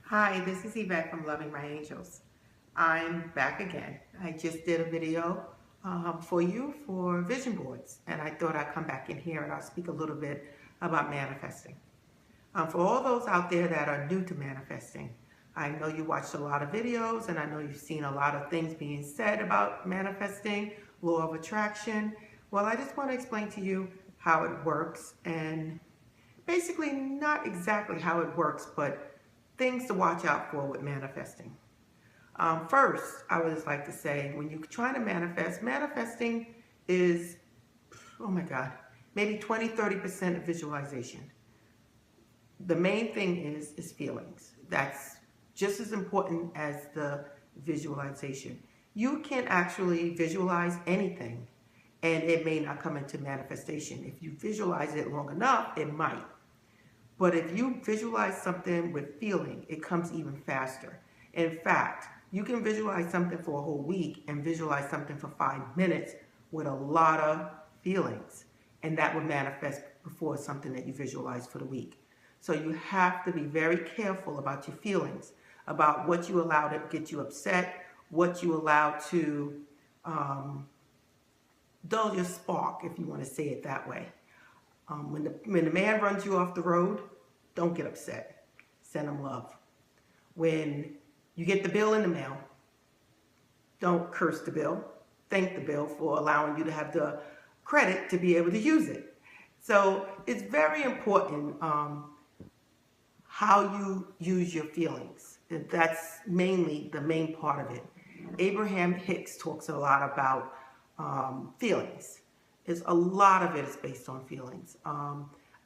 Hi, this is Yvette from Loving My Angels. I'm back again. I just did a video for you for vision boards, and I thought I'd come back in here and I'll speak a little bit about manifesting. For all those out there that are new to manifesting, I know you watched a lot of videos and I know you've seen a lot of things being said about manifesting, law of attraction. Well, I just want to explain to you how it works, and basically not exactly how it works, but things to watch out for with manifesting. First, I would just like to say, when you're trying to manifest, manifesting is, oh my God, maybe 20–30% of visualization. The main thing is feelings. That's just as important as the visualization. You can actually visualize anything and it may not come into manifestation. If you visualize it long enough, it might. But if you visualize something with feeling, it comes even faster. In fact, you can visualize something for a whole week and visualize something for 5 minutes with a lot of feelings. And that would manifest before something that you visualize for the week. So you have to be very careful about your feelings, about what you allow to get you upset, what you allow to dull your spark, if you want to say it that way. When the man runs you off the road, don't get upset. Send him love. When you get the bill in the mail, don't curse the bill. Thank the bill for allowing you to have the credit to be able to use it. So it's very important how you use your feelings. That's mainly the main part of it. Abraham Hicks talks a lot about feelings. A lot of it is based on feelings.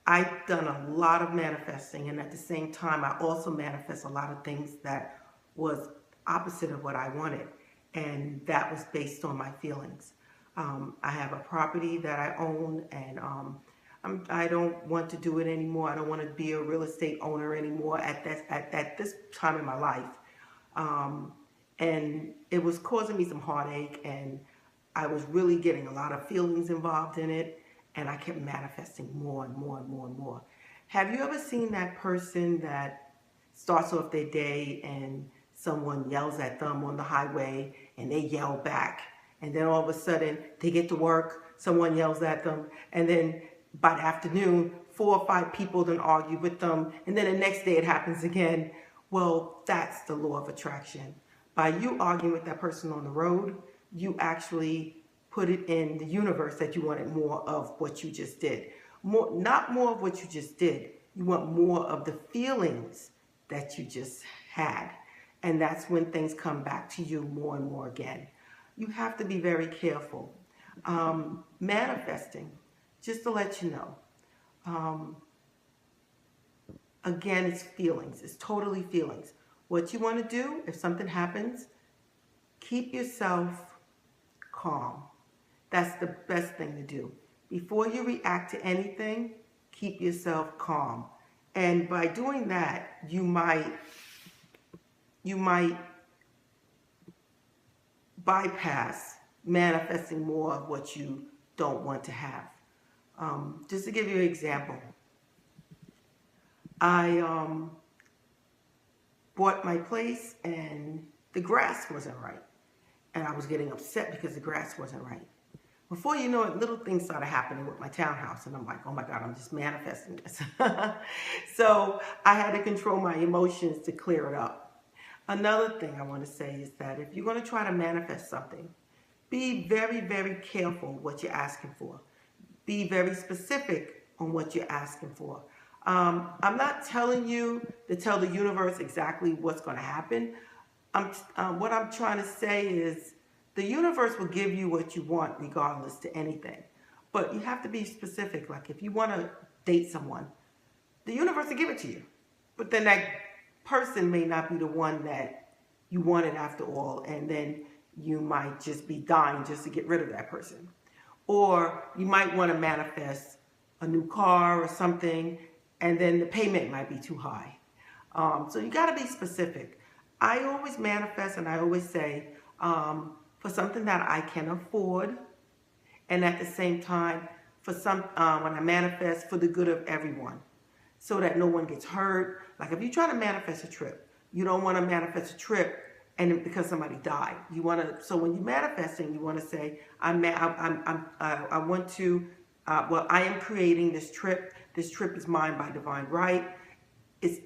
I've done a lot of manifesting, and at the same time, I also manifest a lot of things that was opposite of what I wanted, and that was based on my feelings. I have a property that I own, and I don't want to do it anymore. I don't want to be a real estate owner anymore at this time in my life. And it was causing me some heartache, and I was really getting a lot of feelings involved in it, and I kept manifesting more and more and more and more. Have you ever seen that person that starts off their day and someone yells at them on the highway and they yell back, and then all of a sudden they get to work, someone yells at them, and then by the afternoon 4 or 5 people then argue with them, and then the next day it happens again? Well, that's the law of attraction. By you arguing with that person on the road, you actually put it in the universe that you wanted more of what you just did. Not more of what you just did. You want more of the feelings that you just had. And that's when things come back to you more and more again. You have to be very careful. Manifesting, just to let you know, again, it's feelings. It's totally feelings. What you want to do, if something happens, keep yourself calm. That's the best thing to do. Before you react to anything, keep yourself calm. And by doing that, you might bypass manifesting more of what you don't want to have. Just to give you an example, I bought my place and the grass wasn't right. And I was getting upset because the grass wasn't right. Before you know it, little things started happening with my townhouse, and I'm like, oh my God, I'm just manifesting this. So I had to control my emotions to clear it up. Another thing I want to say is that if you're going to try to manifest something, be very, very careful what you're asking for. Be very specific on what you're asking for. I'm not telling you to tell the universe exactly what's going to happen. What I'm trying to say is the universe will give you what you want regardless to anything. But you have to be specific. Like if you want to date someone, the universe will give it to you. But then that person may not be the one that you wanted after all. And then you might just be dying just to get rid of that person. Or you might want to manifest a new car or something, and then the payment might be too high. So you got to be specific. I always manifest, and I always say, for something that I can afford, and at the same time, for when I manifest for the good of everyone, so that no one gets hurt. Like if you try to manifest a trip, You don't want to manifest a trip and because somebody died. You want to, so when you're manifesting, you want to say, I want to, I am creating this trip. This trip is mine by divine right. It's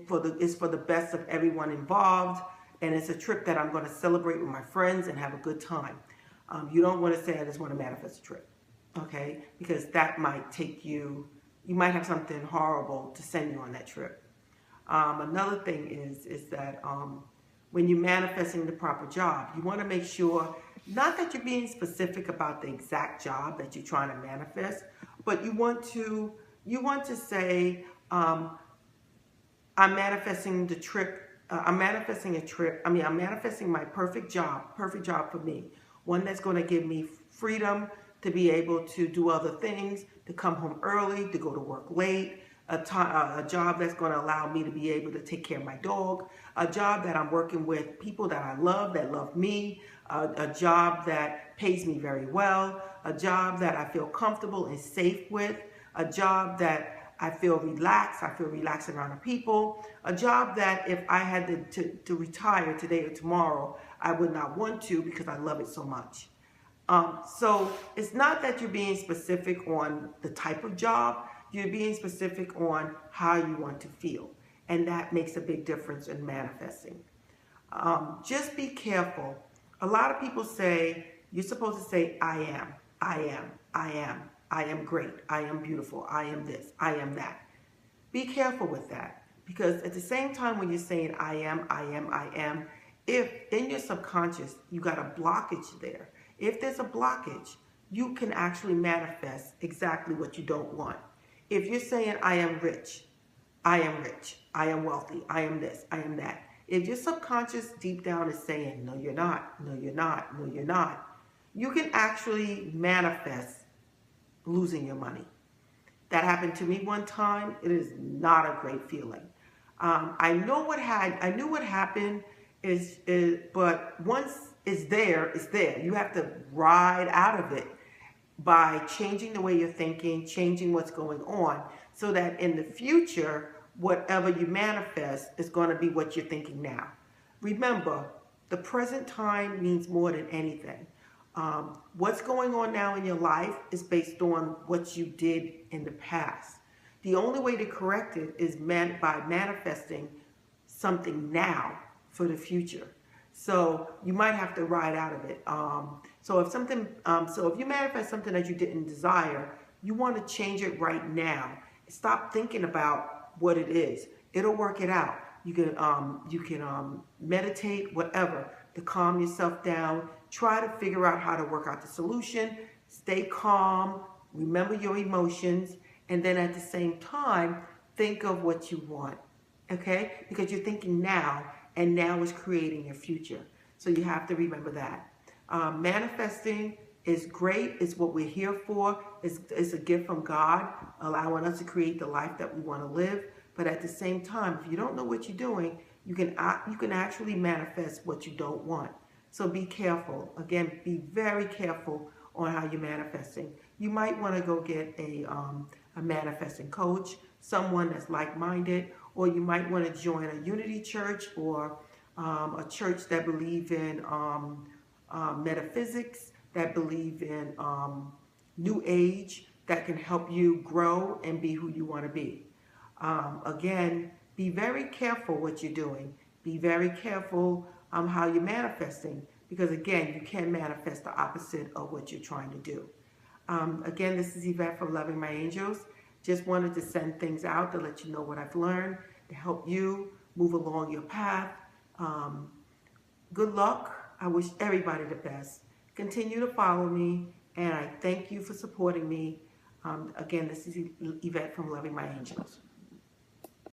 for the best of everyone involved, and it's a trip that I'm going to celebrate with my friends and have a good time. You don't want to say, I just want to manifest a trip, okay? Because that might take you might have something horrible to send you on that trip. Another thing is that when you're manifesting the proper job, you want to make sure, not that you're being specific about the exact job that you're trying to manifest, but you want to say, I'm manifesting the trip. I'm manifesting a trip. I'm manifesting my perfect job for me. One that's going to give me freedom to be able to do other things, to come home early, to go to work late, a job that's going to allow me to be able to take care of my dog, a job that I'm working with people that I love, that love me, a job that pays me very well, a job that I feel comfortable and safe with, a job that I feel relaxed around the people, a job that if I had to retire today or tomorrow, I would not want to because I love it so much. So it's not that you're being specific on the type of job, you're being specific on how you want to feel. And that makes a big difference in manifesting. Just be careful. A lot of people say, you're supposed to say, I am great, I am beautiful, I am this, I am that. Be careful with that, because at the same time when you're saying I am, if in your subconscious you got a blockage there, if there's a blockage, you can actually manifest exactly what you don't want. If you're saying I am rich, I am wealthy, I am this, I am that. If your subconscious deep down is saying, no, you're not, no, you're not, no, you're not, you can actually manifest losing your money. That happened to me one time. It is not a great feeling. I knew what happened but once it's there, it's there. You have to ride out of it by changing the way you're thinking, changing what's going on, so that in the future, whatever you manifest is going to be what you're thinking now. Remember, the present time means more than anything. What's going on now in your life is based on what you did in the past. The only way to correct it is by manifesting something now for the future. So you might have to ride out of it. So if you manifest something that you didn't desire, you want to change it right now. Stop thinking about what it is. It'll work it out. You can meditate, whatever, to calm yourself down. Try to figure out how to work out the solution. Stay calm. Remember your emotions. And then at the same time, think of what you want. Okay? Because you're thinking now, and now is creating your future. So you have to remember that. Manifesting is great. It's what we're here for. It's a gift from God, allowing us to create the life that we want to live. But at the same time, if you don't know what you're doing, you can actually manifest what you don't want. So be careful. Again, be very careful on how you're manifesting. You might want to go get a manifesting coach, someone that's like-minded, or you might want to join a unity church or a church that believe in metaphysics, that believe in new age, that can help you grow and be who you want to be. Again, be very careful what you're doing. Be very careful how you're manifesting, because again, you can manifest the opposite of what you're trying to do. Again, this is Yvette from Loving My Angels. Just wanted to send things out to let you know what I've learned, to help you move along your path. Good luck. I wish everybody the best. Continue to follow me, and I thank you for supporting me. Again, this is Yvette from Loving My Angels.